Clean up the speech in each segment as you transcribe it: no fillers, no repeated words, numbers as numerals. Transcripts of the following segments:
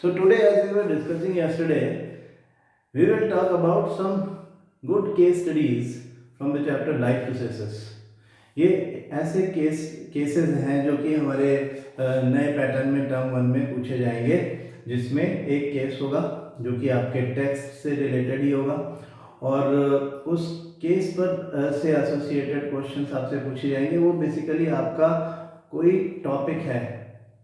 So today, as we were discussing yesterday, we will talk about some good case studies from the chapter Life Processes. ये ऐसे cases हैं जो कि हमारे नए पैटर्न में टर्म वन में पूछे जाएंगे, जिसमें एक केस होगा जो कि आपके टेक्स्ट से रिलेटेड ही होगा और उस केस पर से एसोसिएटेड क्वेश्चंस आपसे पूछे जाएंगे। वो बेसिकली आपका कोई टॉपिक है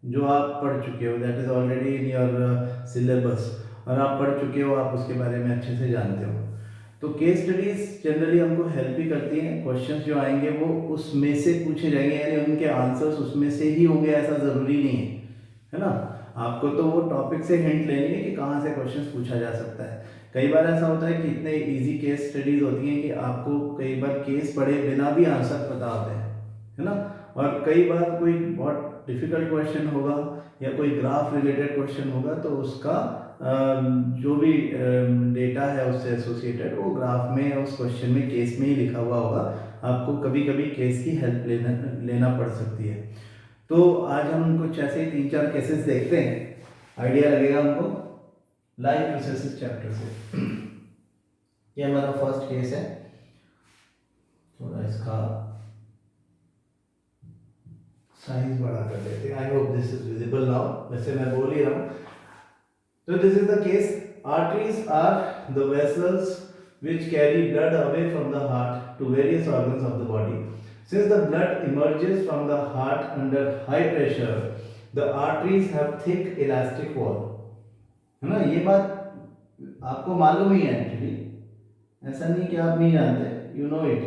जो आप पढ़ चुके हो, that is already in your syllabus, और आप पढ़ चुके हो, आप उसके बारे में अच्छे से जानते हो। तो केस स्टडीज जनरली हमको हेल्प ही करती हैं। क्वेश्चंस जो आएंगे वो उसमें से पूछे जाएंगे, यानी उनके आंसर्स उसमें से ही होंगे, ऐसा ज़रूरी नहीं है ना। आपको तो वो टॉपिक से हिंट लेनी है कि कहाँ से क्वेश्चंस पूछा जा सकता है। कई बार ऐसा होता है कि इतने इजी केस स्टडीज होती हैं कि आपको कई बार केस पढ़े बिना भी आंसर पता होते हैं, है ना। और कई बार कोई बहुत डिफिकल्ट क्वेश्चन होगा या कोई ग्राफ रिलेटेड क्वेश्चन होगा तो उसका जो भी डेटा है उससे एसोसिएटेड वो ग्राफ में उस क्वेश्चन में केस में ही लिखा हुआ होगा। आपको कभी कभी केस की हेल्प लेना पड़ सकती है। तो आज हम कुछ ऐसे ही 3-4 केसेस देखते हैं, आइडिया लगेगा हमको लाइफ प्रोसेसेस चैप्टर से। ये हमारा फर्स्ट केस है। थोड़ा इसका साइज बड़ा कर देते हैं। I hope this is visible now. वैसे मैं बोल ही रहा हूँ। So this is the case. Arteries are the vessels which carry blood away from the heart to various organs of the body. Since the blood emerges from the heart under high pressure, the arteries have thick elastic wall. है ना, ये बात आपको मालूम ही है actually, ऐसा नहीं कि आप नहीं जानते, यू नो इट।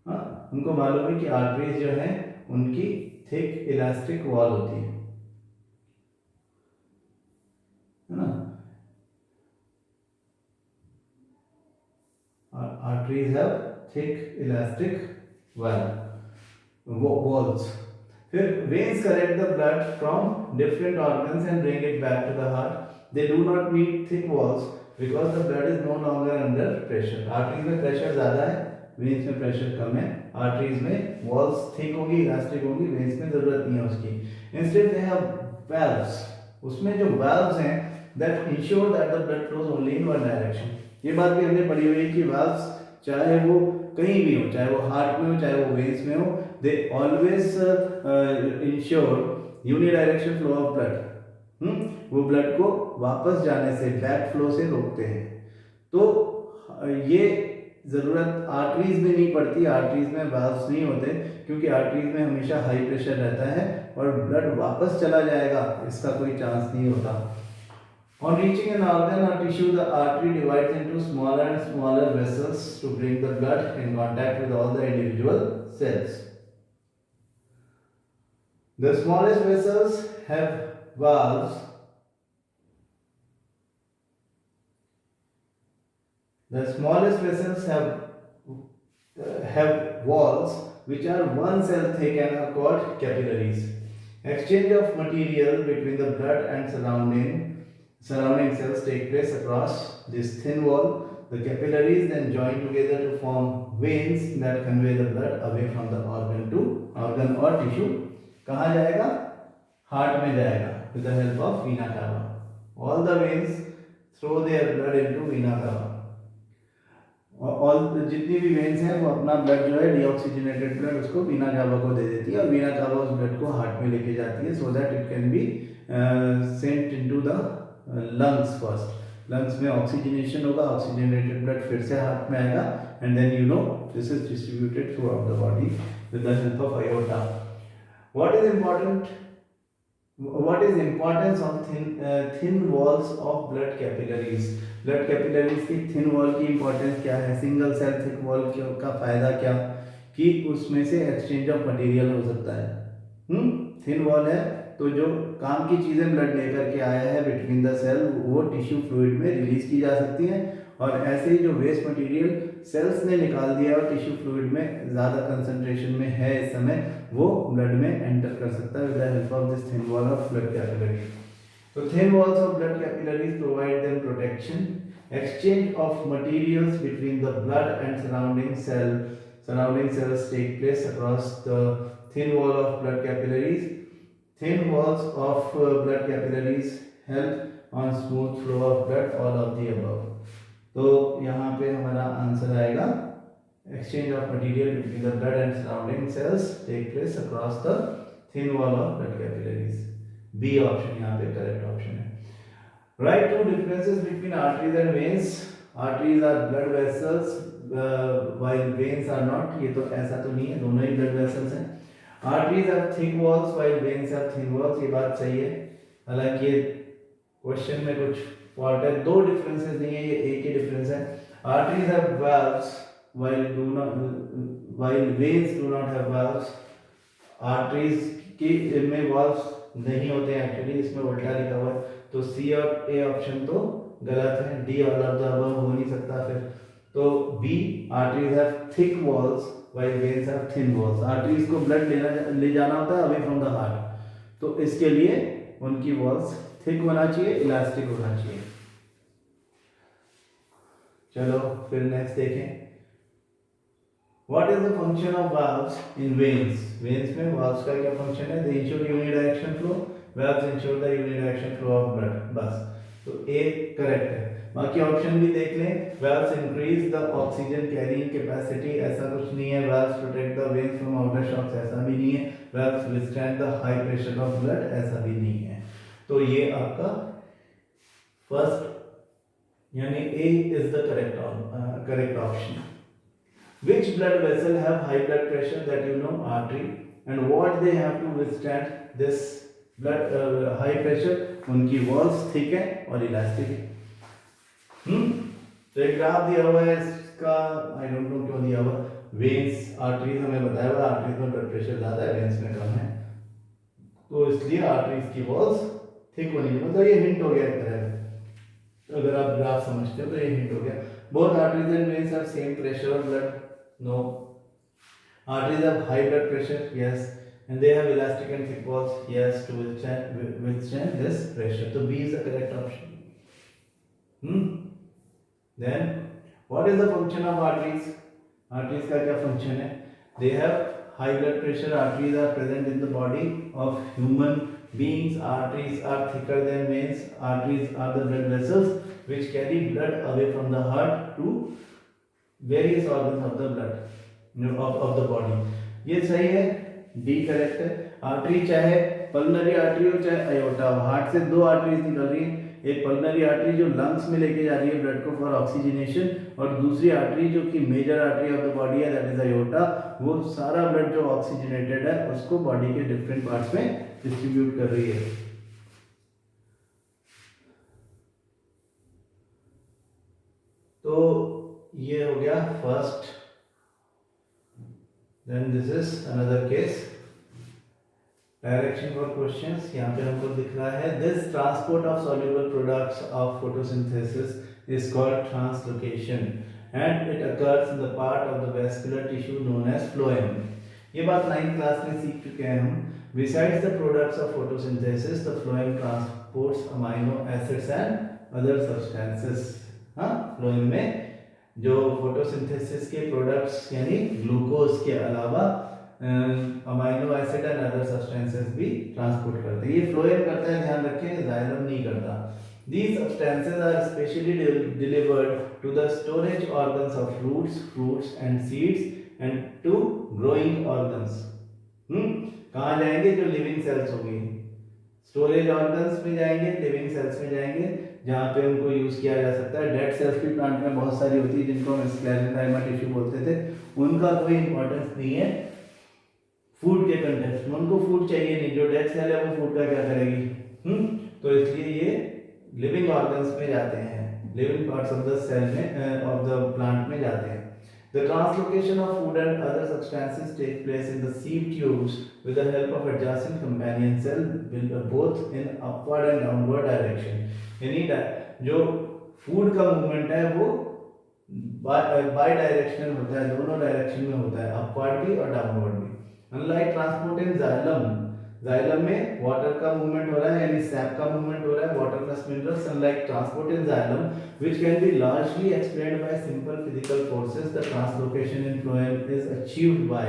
हाँ, उनको मालूम है कि आर्टरीज जो हैं उनकी थिक इलास्टिक वॉल होती है ना। Arteries have thick elastic walls. फिर veins collect the blood from different organs and bring it back to the heart. They do not need thick walls because the blood is no longer under pressure. Arteries में pressure ज़्यादा है, veins में pressure कम है। Arteries में walls thick होगी, elastic होगी, veins में ज़रूरत नहीं है उसकी। Instead they have valves. उसमें जो valves हैं that ensure that the blood flows only in one direction. ये बात भी हमने पढ़ी हुई है कि वाल्व्स चाहे वो कहीं भी हो, चाहे वो हार्ट में हो, चाहे वो वेन्स में हो, they always ensure unidirection flow of blood. वो ब्लड को वापस जाने से, बैक फ्लो से रोकते हैं। तो ये ज़रूरत आर्टरीज में नहीं पड़ती, आर्टरीज में वाल्व्स नहीं होते, क्योंकि आर्टरीज में हमेशा हाई प्रेशर रहता है और ब्लड वापस चला जाएगा इसका कोई चांस नहीं होता। On reaching an organ or tissue, the artery divides into smaller and smaller vessels to bring the blood in contact with all the individual cells. The smallest vessels have valves. The smallest vessels have walls which are one cell thick and are called capillaries. Exchange of material between the blood and surrounding cells take place across this thin wall. The capillaries then join together to form veins that convey the blood away from the organ or tissue. कहाँ जाएगा? Heart में जाएगा with the help of vena cava. All the veins throw their blood into vena cava. और जितनी भी veins हैं वो अपना ब्लड जो है डीऑक्सीजनेटेड ब्लड उसको वीना कावा को दे देती है और वीना कावा उस ब्लड को हार्ट में लेके जाती है, so that it can be sent into the lungs first. Lungs में ऑक्सीजनेशन होगा, ऑक्सीजनेटेड ब्लड फिर से हार्ट में आएगा and then you know this is distributed throughout the body with the help of aorta. What is important, what is importance of thin walls of blood capillaries? Blood capillaries की thin wall की importance क्या है? Single cell thick wall का फायदा क्या कि उसमें से एक्सचेंज ऑफ मटेरियल हो सकता है। थिन वॉल है तो जो काम की चीज़ें ब्लड लेकर के आया है बिटवीन द सेल वो टिश्यू फ्लूइड में रिलीज की जा सकती हैं, और ऐसे ही जो वेस्ट मटेरियल सेल्स ने निकाल दिया और टिश्यू फ्लूइड में ज़्यादा कंसंट्रेशन में है इस समय, वो ब्लड में एंटर कर सकता है with the help of this thin wall of blood capillary. So thin walls of blood capillaries provide them protection. Exchange of materials between the blood and surrounding cells take place across the thin wall of blood capillaries. Thin walls of blood capillaries help on smooth flow of blood, all of the above. तो यहाँ पे हमारा answer आएगा exchange of material between the blood and surrounding cells take place across the thin wall of blood capillaries. B option यहाँ पे correct option है. Write two differences between arteries and veins. Arteries are blood vessels while veins are not. ये तो ऐसा तो नहीं है, दोनों ही blood vessels हैं. Arteries have thick walls while veins have thin walls. ये बात सही है. हालांकि ये क्वेश्चन में कुछ फॉल्ट है, दो डिफरेंसेस नहीं है, ये एक ही डिफरेंस है. Arteries have valves while veins do not have valves. Arteries की में valves नहीं होते हैं एक्चुअली, इसमें उल्टा लिखा हुआ है, तो सी और ए ऑप्शन तो गलत है. D all of the above हो नहीं सकता फिर. तो B arteries have thick walls while veins have thin walls. Arteries को ब्लड ले जाना होता है अवे फ्रॉम द हार्ट, तो इसके लिए उनकी वॉल्स थिक होना चाहिए, इलास्टिक होना चाहिए. चलो फिर नेक्स्ट देखें. What is the function of valves in veins? Veins में valves का क्या function है? They ensure unidirectional flow. Valves ensure the unidirectional flow of blood. बस, तो A correct है. बाकी ऑप्शन भी देख लें. Valves increase the oxygen carrying capacity. ऐसा कुछ नहीं है. Valves protect the veins from outer shocks. ऐसा भी नहीं है. Valves withstand the high pressure of blood. ऐसा भी नहीं है. तो ये आपका फर्स्ट यानी A is the correct option. Which blood vessel have high blood pressure? That you know, artery. And what they have to withstand this blood high pressure? उनकी walls thick है और elastic है. तो एक ग्राफ दिया हुआ है इसका, I don't know क्यों दिया हुआ. Veins, arteries हमें बताया हुआ, arteries में blood pressure ज़्यादा है, veins में कम है, तो इसलिए arteries की walls thick होनी चाहिए. मतलब ये hint हो गया एक तरह से, अगर आप ग्राफ समझते हो तो ये hint हो गया. Both arteries and veins have same pressure of blood. No. Arteries have high blood pressure. Yes. And they have elastic and thick walls. Yes. To withstand this pressure. So B is the correct option. Then what is the function of arteries? Arteries का क्या function है? They have high blood pressure. Arteries are present in the body of human beings. Arteries are thicker than veins. Arteries are the blood vessels which carry blood away from the heart to various organs of the blood of the body. ये सही है, D correct है. Artery चाहे pulmonary artery हो चाहे aorta हो, heart से दो आर्टरीज निकल रही है. एक पल्मनरी आर्टरी जो लंग्स में लेके जा रही है ब्लड को फॉर ऑक्सीजनेशन, और दूसरी आर्टरी जो कि major artery of the body है, दैट इज अयोटा. वो सारा ब्लड जो ऑक्सीजनेटेड है उसको बॉडी के डिफरेंट पार्ट्स में डिस्ट्रीब्यूट कर रही है. तो ये हो गया first. Then this is another case. Direction for questions यहाँ पे हमको दिख रहा है. This transport of soluble products of photosynthesis is called translocation and it occurs in the part of the vascular tissue known as phloem. ये बात 9th class में सीख चुके हैं हम. Besides the products of photosynthesis the phloem transports amino acids and other substances. हाँ, phloem में जो फोटोसिंथेसिस के प्रोडक्ट्स यानी ग्लूकोज के अलावा amino acid and other substances भी ट्रांसपोर्ट करते हैं. ये फ्लोएम करता है, ध्यान रखें, जाइलम नहीं करता. These substances are specially delivered to the storage organs of fruits and seeds and to growing organs. कहाँ जाएंगे? जो लिविंग सेल्स होगी, स्टोरेज ऑर्गन्स में जाएंगे, लिविंग सेल्स में जाएंगे, जहाँ पे उनको यूज़ किया जा सकता है. डेड सेल्स भी प्लांट में बहुत सारी होती है जिनको हम स्क्लेरेंकाइमा टिश्यू बोलते थे. उनका कोई इंपॉर्टेंस नहीं है फूड के कंटेक्स्ट में, उनको फूड चाहिए नहीं. जो डेड सेल है वो फूड का क्या करेगी? तो इसलिए ये लिविंग ऑर्गन्स में जाते हैं, living parts of the cell में ऑफ द प्लांट में जाते हैं. The translocation of food and other substances take place in the sieve tubes with the help of adjacent companion cell both in upward and downward direction. यानी जो food का movement है वो by directional होता है, दोनों डायरेक्शन में होता है, अपवर्ड भी और डाउनवर्ड भी. अनलाइक ट्रांसपोर्ट इन जाइलम, जाइलम में वाटर का मूवमेंट हो रहा है यानी सैप का मूवमेंट हो रहा है, water plus minerals. Unlike transport in xylem which can be largely explained by simple physical forces, the translocation in phloem is achieved by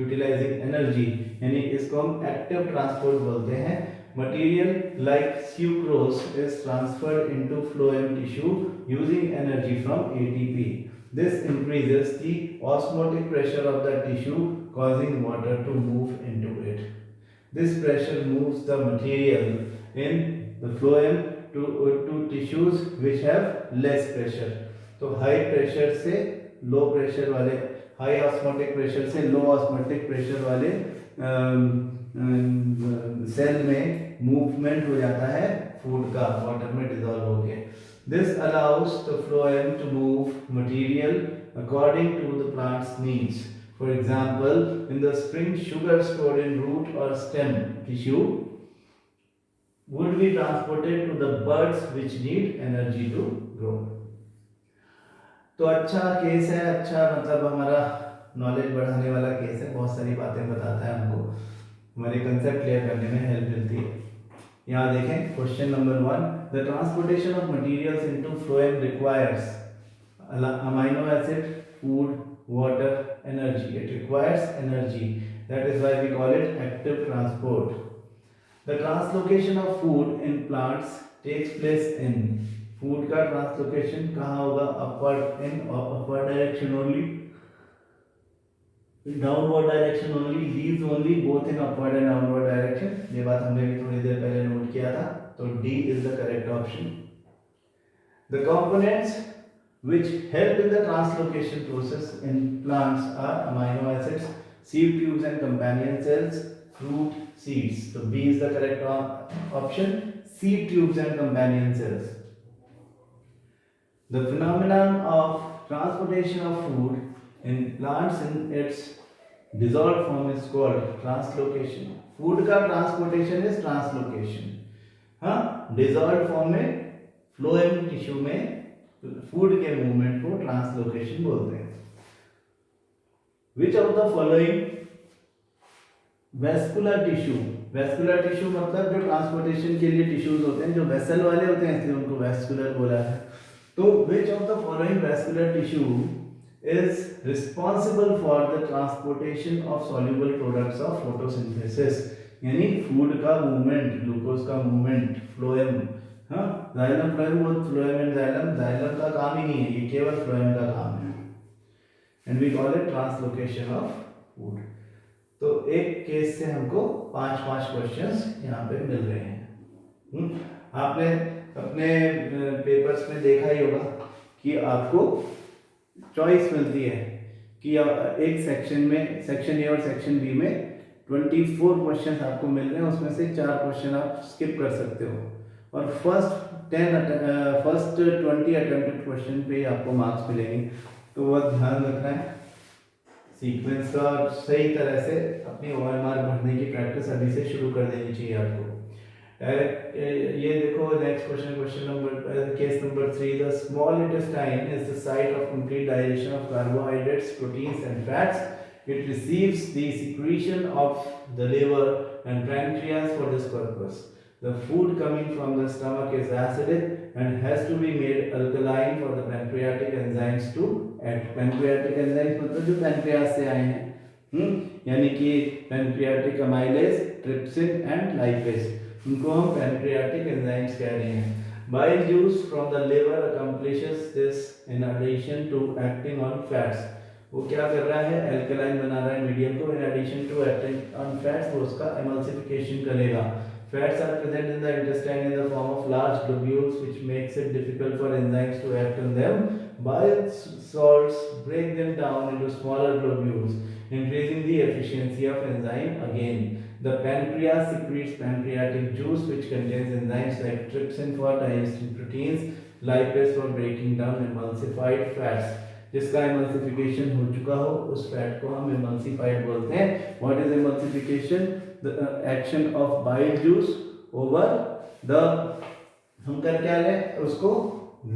utilizing energy. यानी इसको हम एक्टिव ट्रांसपोर्ट बोलते हैं. material like sucrose is transferred into phloem tissue using energy from ATP. This increases the osmotic pressure of the tissue, causing water to move into it. This pressure moves the material in the phloem to tissues which have less pressure. तो high pressure से low pressure वाले, high osmotic pressure से low osmotic pressure वाले cell में movement हो जाता है food का वाटर में डिसॉल्व होके. This allows the phloem to move material according to the plant's needs. For example, in the spring, sugar stored in root or stem tissue would be transported to the buds which need energy to grow. तो अच्छा case है, अच्छा मतलब हमारा knowledge बढ़ाने वाला case है, बहुत सारी बातें बताता है हमको, हमारे कंसेप्ट क्लियर करने में हेल्प मिलती है. यहाँ देखें question number 1, the transportation of materials into phloem requires amino acid, food, water, energy. It requires energy. That is why we call it active transport. The translocation of food in plants takes place in. Food का translocation कहाँ होगा? Upward in or upward direction only, downward direction only, leaves only, both in upward and downward direction. ये बात हमने भी थोड़ी देर पहले note किया था. तो D is the correct option. The components which help in the translocation process in plants are amino acids, seed tubes and companion cells, fruit, seeds. So B is the correct option, seed tubes and companion cells. The phenomenon of transportation of food in plants in its dissolved form is called translocation. Food का transportation is translocation. हाँ, dissolved form में phloem tissue में food के movement को translocation बोलते हैं. Which of the following vascular tissue, vascular tissue मतलब जो ट्रांसपोर्टेशन के लिए टिश्यूज होते हैं, जो वेसल वाले होते हैं, इसलिए उनको वेस्कुलर बोला है. तो which of the following vascular tissue is responsible for the transportation of soluble products of photosynthesis. यानी फूड का मूवमेंट, ग्लूकोज का मूवमेंट, फ्लोएम, हाँ, जाइलम फ्लोएम, वो फ्लोएम एंड जाइलम, जाइलम का काम ही नहीं है, ये केवल फ्लोएम का काम है. And we call it translocation of food. तो एक केस से हमको 5-5 क्वेश्चंस यहाँ पे मिल रहे हैं. आपने अपने पेपर्स में देखा ही होगा कि आपको चॉइस मिलती है कि एक सेक्शन में, सेक्शन ए और सेक्शन बी में 24 क्वेश्चंस आपको मिल रहे हैं, उसमें से 4 क्वेश्चन आप स्किप कर सकते हो, और फर्स्ट 20 अटेम्प्टेड क्वेश्चन पे आपको मार्क्स मिलेंगे. तो वह ध्यान रखना है सीक्वेंस का, सही तरह से अपनी OMR भरने की प्रैक्टिस अभी से शुरू कर देनी चाहिए आपको. ये देखो next question, question number case number 3, the small intestine is the site of complete digestion of carbohydrates, proteins and fats. It receives the secretion of the liver and pancreas for this purpose. The food coming from the stomach is acidic and has to be made alkaline for the pancreatic enzymes to act. Pancreatic enzymes मतलब जो pancreas से आए हैं, यानी कि pancreatic amylase, trypsin and lipase, उनको हम pancreatic enzymes कह रहे हैं. Bile juice from the liver accomplishes this in addition to acting on fats. वो क्या कर रहा है? अल्कलाइन बना रहा है मीडियम को, in addition to acting on fats, वो उसका एमल्सिफिकेशन करेगा. Fats are present in the intestine in the form of large globules which makes it difficult for enzymes to act on them. Bile salts break them down into smaller globules, increasing the efficiency of enzyme again. The pancreas secretes pancreatic juice which contains enzymes like trypsin for digesting proteins, lipase for breaking down emulsified fats. जिसका emulsification हो चुका हो उस fat को हम emulsified बोलते हैं. What is emulsification? The action of bile juice over the, हम कर क्या रहे उसको,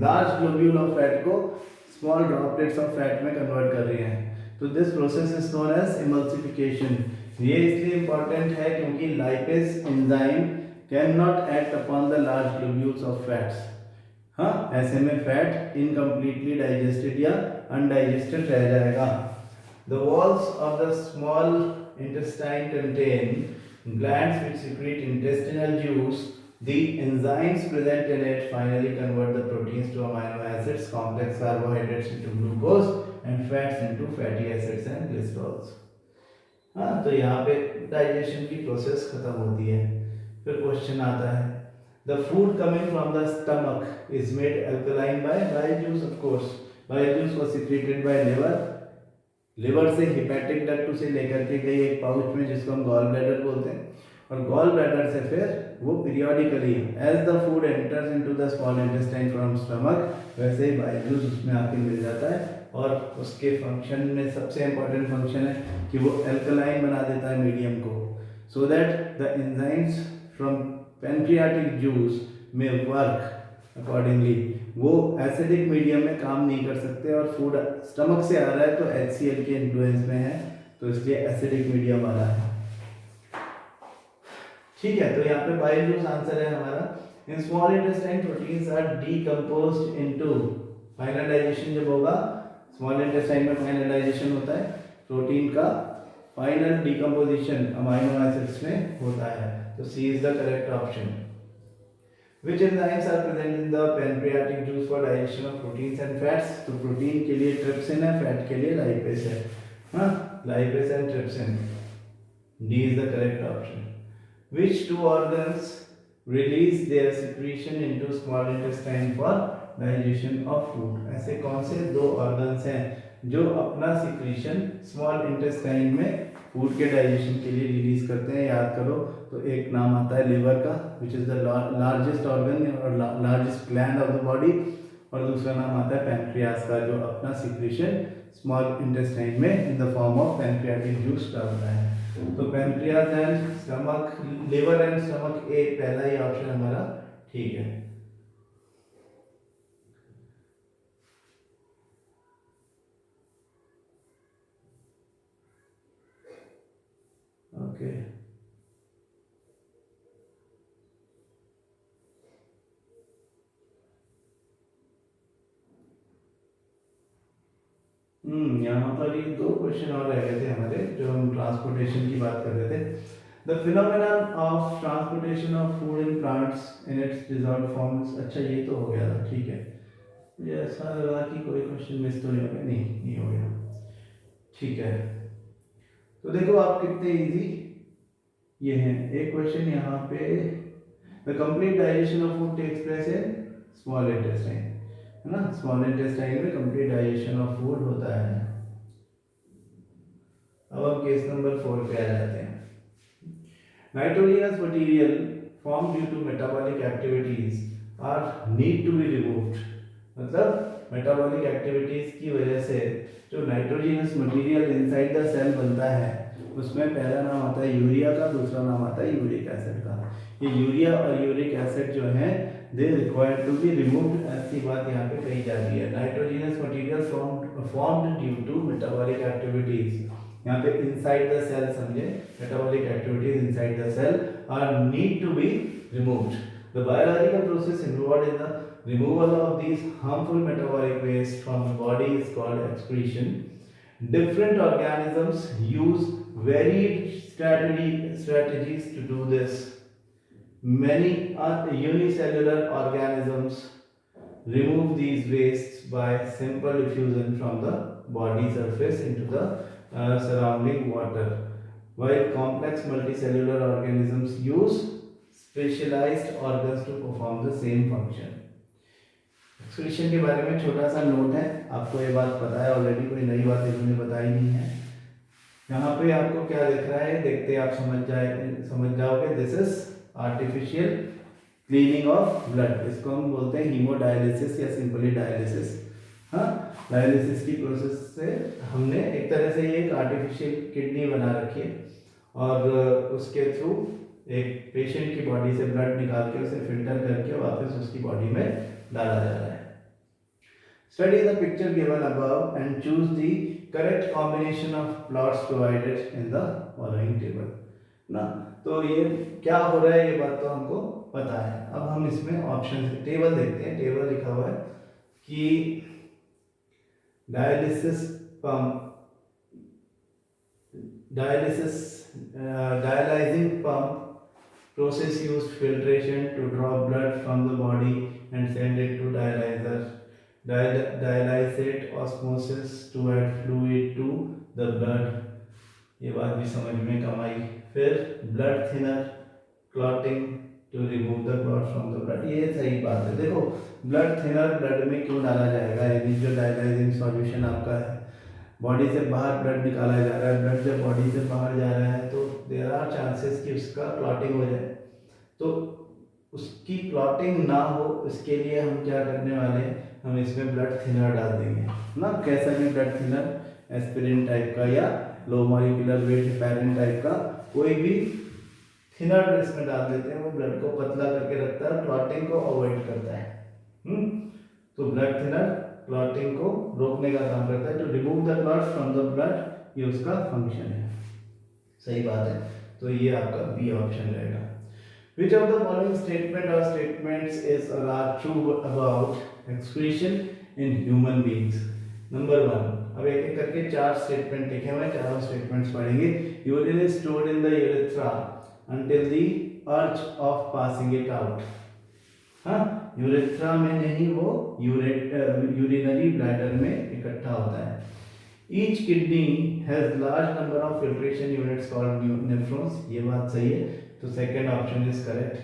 लार्ज ग्लोब्यूल ऑफ फैट को स्मॉल ड्रॉपलेट्स ऑफ फैट में कन्वर्ट कर रहे हैं. तो this process is known as emulsification. ये इसलिए इंपॉर्टेंट है क्योंकि lipase enzyme can not act upon the large globules of fats. हाँ, ऐसे में फैट इनकम्प्लीटली डाइजेस्टेड या अनडाइजेस्टेड रह जाएगा. The walls of the small intestine contain glands which secrete intestinal juice, the enzymes present in it finally convert the proteins to amino acids, complex carbohydrates into glucose and fats into fatty acids and glycerols. हाँ, तो यहाँ पे digestion की process खत्म होती है। फिर question आता है, the food coming from the stomach is made alkaline by bile juice. Of course bile juice was secreted by liver, liver से हिपैटिक डक्ट से लेकर के गई एक पाउच में जिसको हम गॉल ब्लैडर बोलते हैं, और गॉल ब्लैडर से फिर वो periodically as the food enters into the small intestine from stomach, वैसे ही बाइल जूस उसमें आके मिल जाता है। और उसके फंक्शन में सबसे इंपॉर्टेंट फंक्शन है कि वो एल्कलाइन बना देता है मीडियम को, so that the enzymes from pancreatic juice में वर्क अकॉर्डिंगली। वो एसिडिक मीडियम में काम नहीं कर सकते और फूड स्टमक से आ रहा है तो HCl के इन्फ्लुएंस में है, तो इसलिए एसिडिक मीडियम वाला है। ठीक है, तो यहाँ पे बाइल जूस आंसर है हमारा। In small intestine proteins are decomposed into, final digestion जब होगा स्मॉल इंटेस्टाइन में फाइनल डाइजेशन होता है, प्रोटीन का फाइनल डीकंपोजिशन अमाइनो एसिड्स में होता है, तो C is the correct option. Which enzymes are present in the pancreatic juice for digestion of proteins and fats? तो प्रोटीन के लिए ट्रिप्सिन है, फैट के लिए लाइपेज है। हाँ, lipase and trypsin, D is the correct option. Which two organs release their secretion into small intestine for digestion of food? ऐसे कौन से दो ऑर्गन्स हैं जो अपना सिक्रीशन स्मॉल इंटेस्टाइन में फूड के डाइजेशन के लिए रिलीज करते हैं? याद करो, तो एक नाम आता है लिवर का, which is the largest organ और largest gland of the body, और दूसरा नाम आता है पैनक्रियास का, जो अपना सिक्रीशन स्मॉल इंटेस्टाइन में in the form of pancreatic juice करता है। तो pancreas and stomach, liver and stomach, A पहला ही ऑप्शन हमारा ठीक है। ओके, यहाँ पर ये दो क्वेश्चन और रह गए थे हमारे, जो हम ट्रांसपोर्टेशन की बात कर रहे थे। The phenomenon of transportation of food in plants in its dissolved forms. अच्छा, ये तो हो गया था, ठीक है। मुझे ऐसा लगा कि कोई क्वेश्चन मिस तो नहीं हो गया, नहीं हो गया, ठीक है। तो देखो आप कितने इजी ये हैं। एक क्वेश्चन यहाँ पे, the complete digestion of food takes place in small intestine, है ना, स्मॉल इंटेस्टाइन में कंप्लीट डाइजेशन ऑफ फूड होता है। अब हम केस नंबर 4 पे आ जाते हैं। Nitrogenous material form due to metabolic activities are need to be removed. मतलब मेटाबॉलिक एक्टिविटीज की वजह से जो nitrogenous material inside the cell बनता है, उसमें पहला नाम आता है यूरिया का, दूसरा नाम आता है यूरिक एसिड का। ये यूरिया और यूरिक एसिड जो है they required to be removed, ऐसी बात यहाँ पे कही जा रही है। Nitrogenous material formed due to metabolic activities, यहाँ पे इनसाइड द सेल समझे, metabolic activities inside the cell are need to be removed. The biological process involved in the removal of these harmful metabolic waste from the body is called excretion. Different organisms use varied strategies to do this. Many unicellular organisms remove these wastes by simple diffusion from the body surface into the surrounding water, while complex multicellular organisms use specialized organs to perform the same function. Excretion के बारे में छोटा सा note है, आपको ये बात पता है ऑलरेडी, कोई नई बात इन्होंने बताई नहीं है। यहाँ पे आपको क्या दिख रहा है, देखते आप समझ जाओगे। This is artificial cleaning of blood, इसको हम बोलते हैं हीमोडायलिसिस या सिंपली डायलिसिस। हाँ, डायलिसिस की प्रोसेस से हमने एक तरह से ये एक आर्टिफिशियल किडनी बना रखी है, और उसके थ्रू एक पेशेंट की बॉडी से ब्लड निकाल के उसे फिल्टर करके वापस उसकी बॉडी में डाला जा रहा है। Study the picture given above and choose the correct combination of plots provided in the following table. ना, तो ये क्या हो रहा है ये बात तो हमको पता है। अब हम इसमें ऑप्शन टेबल देखते हैं। टेबल लिखा हुआ है कि dialysis pump, dialysis dialyzing pump process used filtration to draw blood from the body and send it to dialyzer. Dialysate osmosis to add fluid to the blood. ये बात भी समझ में कम आई. फिर blood thinner, clotting to remove the clot from the blood. ये सही बात है. देखो ब्लड थिनर ब्लड में क्यों डाला जाएगा? यदि जो डायलाइजिंग सॉल्यूशन आपका है, बॉडी से बाहर ब्लड निकाला जा रहा है, ब्लड जब बॉडी से बाहर जा रहा है तो देयर आर चांसेस कि उसका क्लॉटिंग हो जाए. तो उसकी क्लॉटिंग ना हो इसके लिए हम क्या करने वाले हैं, हम इसमें ब्लड थिनर डाल देंगे ना. कैसा भी ब्लड थिनर, एस्पिरिन टाइप का या low molecular weight heparin type का कोई भी थिनर इसमें डाल देते हैं. वो ब्लड को पतला करके रखता है, क्लॉटिंग को अवॉइड करता है. तो ब्लड थिनर क्लॉटिंग को रोकने का काम करता है. To remove the clot from the blood, ये उसका फंक्शन है. सही बात है. तो ये आपका बी ऑप्शन रहेगा. Which of the following statement or statements is or are true about excretion in human beings? Number 1. अब एक एक करके 4 स्टेटमेंट लिखे हुए हैं, चारों स्टेटमेंट्स पढ़ेंगे. Urine is stored in the urethra until the urge of passing it out. हाँ, यूरेथ्रा में नहीं, वो यूरिनरी ब्लैडर में इकट्ठा होता है. Each kidney has large number of filtration units called nephrons. ये बात सही है. तो second option is correct.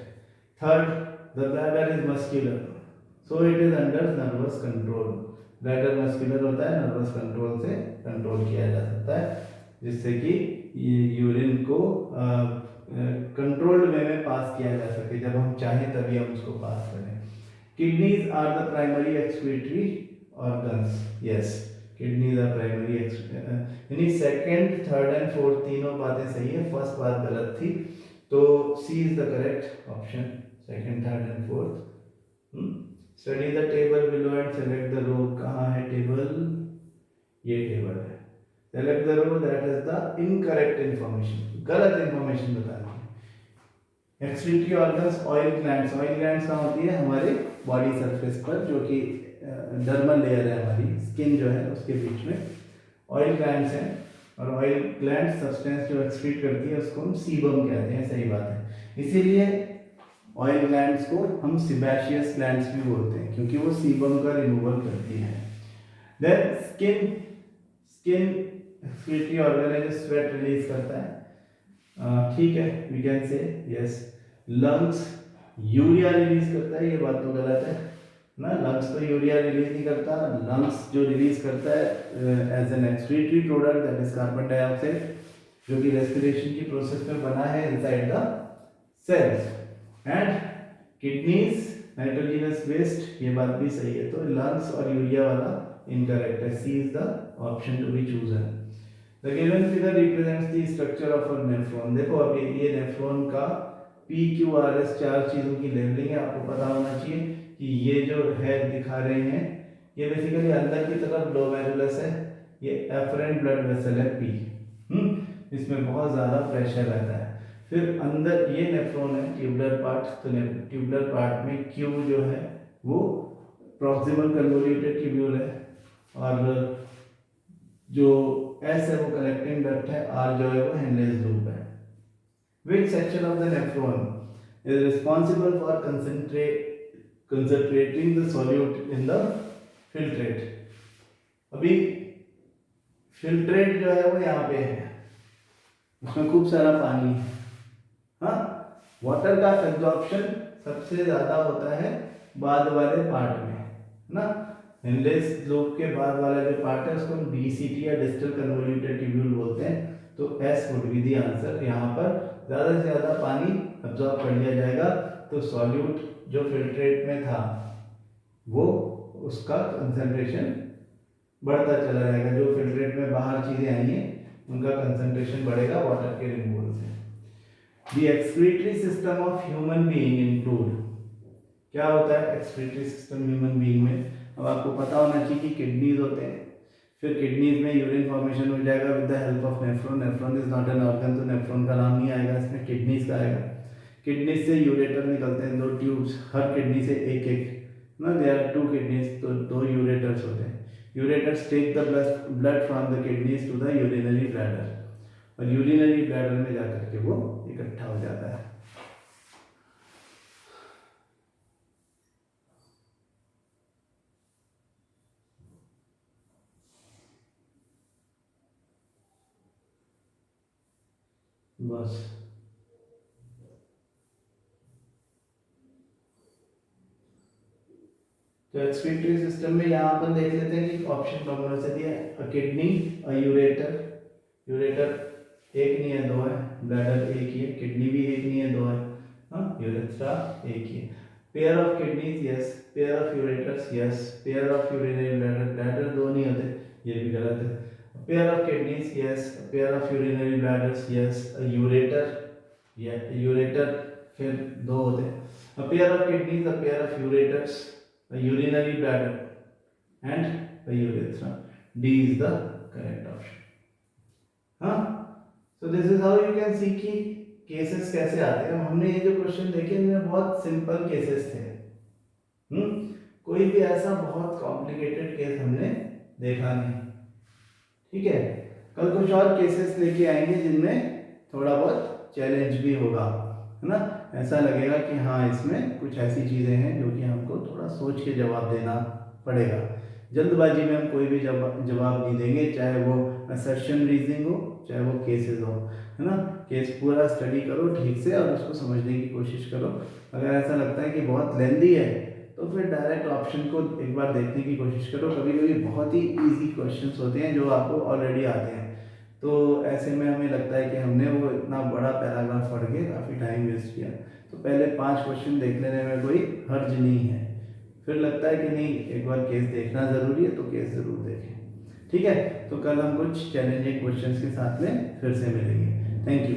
Third, the bladder is muscular so it is under nervous control. Bladder muscular होता है, नर्वस कंट्रोल से कंट्रोल किया जा सकता है, जिससे कि यूरिन को कंट्रोल्ड वे में पास किया जा सके. जब हम चाहें तभी हम उसको पास करें. Kidneys are the primary excretory organs. Yes, kidneys are primary यानी सेकेंड, थर्ड एंड फोर्थ तीनों बातें सही है. फर्स्ट बात गलत थी. तो C is the correct option. Second, third and fourth. Study the table below and select the row. कहाँ है टेबल? ये टेबल है. Select the row that is the incorrect information. गलत इंफॉर्मेशन बतानी है. Excretory organs, oil glands. Oil glands कहाँ होती है? हमारे बॉडी सरफेस पर, जो कि डर्मल लेयर है, हमारी स्किन जो है उसके बीच में ऑयल ग्लैंड्स हैं. और ऑयल ग्लैंड सब्सटेंस जो एक्सक्रीट करती है उसको हम सीबम कहते हैं. सही बात है. इसीलिए ऑयल ग्लैंड्स को हम सिबेशियस ग्लैंड्स भी बोलते हैं, क्योंकि वो सीबम का रिमूवल करती हैं. देन स्किन एक्सक्रीटरी ऑर्गन है जो स्वेट रिलीज करता है. ठीक है, we can say yes. Lungs urea release करता है. ये बात तो गलत है ना. लंग्स तो यूरिया रिलीज नहीं करता. लंग्स जो रिलीज करता है as an excretory product that is carbon dioxide, जो कि रेस्पिरेशन की प्रोसेस में बना है inside the cells. And kidneys nitrogenous waste. ये बात भी सही है. तो लंग्स और यूरिया वाला इनकरेक्ट है. C is the option to be chosen. The given figure represents the structure of a nephron. देखो अब ये नेफ्रॉन का पी क्यू आर एस 4 चीजों की लेबलिंग है. आपको पता होना चाहिए कि ये जो है दिखा रहे हैं, ये बेसिकली अंदर की तरफ ग्लोमेरुलस है. ये एफरेंट ब्लड वेसल है पी. इसमें बहुत ज़्यादा प्रेशर रहता है. फिर अंदर ये नेफ्रॉन है, ट्यूबुलर पार्ट. तो ट्यूबुलर पार्ट में क्यू जो है वो प्रॉक्सिमल कन्वोल्यूटेड ट्यूब्यूल है, और जो एस है वो कलेक्टिंग डक्ट है, आर जो है वो हेनलेज लूप है. Which section of the nephron is responsible for concentrating the solute in the filtrate. अभी फिल्ट्रेट जो है वो यहाँ पे है, उसमें खूब सारा पानी है. हाँ, वाटर का एब्जॉर्प्शन सबसे ज्यादा होता है बाद वाले पार्ट में ना. हेनलेज लूप के बाद वाला जो पार्ट है उसको हम डीसीटी या डिस्टल कन्वोल्यूटेड ट्यूब्यूल बोलते हैं. तो S would be the answer. यहाँ पर ज्यादा से ज्यादा पानी एब्जॉर्ब कर लिया जाएगा. तो सॉल्यूट जो फिल्ट्रेट में था वो उसका कंसंट्रेशन बढ़ता चला जाएगा. जो फिल्ट्रेट में बाहर चीजें आई हैं उनका कंसंट्रेशन बढ़ेगा वाटर के रिमूवल से. The excretory system of human being include. क्या होता है एक्सक्रीटरी सिस्टम ह्यूमन बीइंग में? अब आपको पता होना चाहिए कि किडनीज होते हैं. फिर किडनीज में यूरिन फॉर्मेशन हो जाएगा with the help of nephron. Nephron is not an organ, तो नेफ्रॉन का नाम नहीं आएगा इसमें, किडनीज का आएगा. किडनी से यूरेटर निकलते हैं, 2 ट्यूब्स, हर किडनी से एक एक ना. देयर आर 2 किडनीज, तो 2 यूरेटर्स होते हैं. Ureters take the blood from the kidneys to the urinary bladder. और यूरिनरी ब्लैडर में जाकर के वो इकट्ठा हो जाता है। बस तो एक्सक्रीटरी सिस्टम में यहाँ अपन देख लेते हैं कि ऑप्शन कौन से दिया है, अ किडनी, अ यूरेटर, यूरेटर एक नहीं है दो है, ब्लैडर एक ही है, किडनी भी एक नहीं है दो है, हाँ यूरेथ्रा एक ही है, pair of kidneys yes, pair of ureters yes, pair of urinary bladder, bladder दो नहीं होते, ये भी गलत है, pair of kidneys yes, pair of urinary bladders yes, ureter या यूरेटर फिर दो होते हैं, a pair of kidneys, a pair of ureters, a urinary bladder and a urethra. D is the correct option. हाँ, so this is how you can see कि cases कैसे आते हैं। हमने ये जो क्वेश्चन देखे इनमें बहुत सिंपल केसेस थे, कोई भी ऐसा बहुत कॉम्प्लिकेटेड केस हमने देखा नहीं। ठीक है, कल कुछ और केसेस लेके आएंगे जिनमें थोड़ा बहुत चैलेंज भी होगा, है ना, ऐसा लगेगा कि हाँ इसमें कुछ ऐसी चीज़ें हैं जो कि हमको थोड़ा सोच के जवाब देना पड़ेगा। जल्दबाजी में हम कोई भी जवाब नहीं देंगे, चाहे वो असर्शन रीजनिंग हो चाहे वो केसेस हो, है ना। केस पूरा स्टडी करो ठीक से और उसको समझने की कोशिश करो। अगर ऐसा लगता है कि बहुत लेंदी है तो फिर डायरेक्ट ऑप्शन को एक बार देखने की कोशिश करो। कभी कभी बहुत ही ईजी क्वेश्चंस होते हैं जो आपको ऑलरेडी आते हैं, तो ऐसे में हमें लगता है कि हमने वो इतना बड़ा पैराग्राफ पढ़ के काफ़ी टाइम वेस्ट किया, तो पहले 5 क्वेश्चन देख लेने में कोई हर्ज नहीं है। फिर लगता है कि नहीं एक बार केस देखना ज़रूरी है तो केस ज़रूर देखें। ठीक है, तो कल हम कुछ चैलेंजिंग क्वेश्चंस के साथ में फिर से मिलेंगे। Thank you.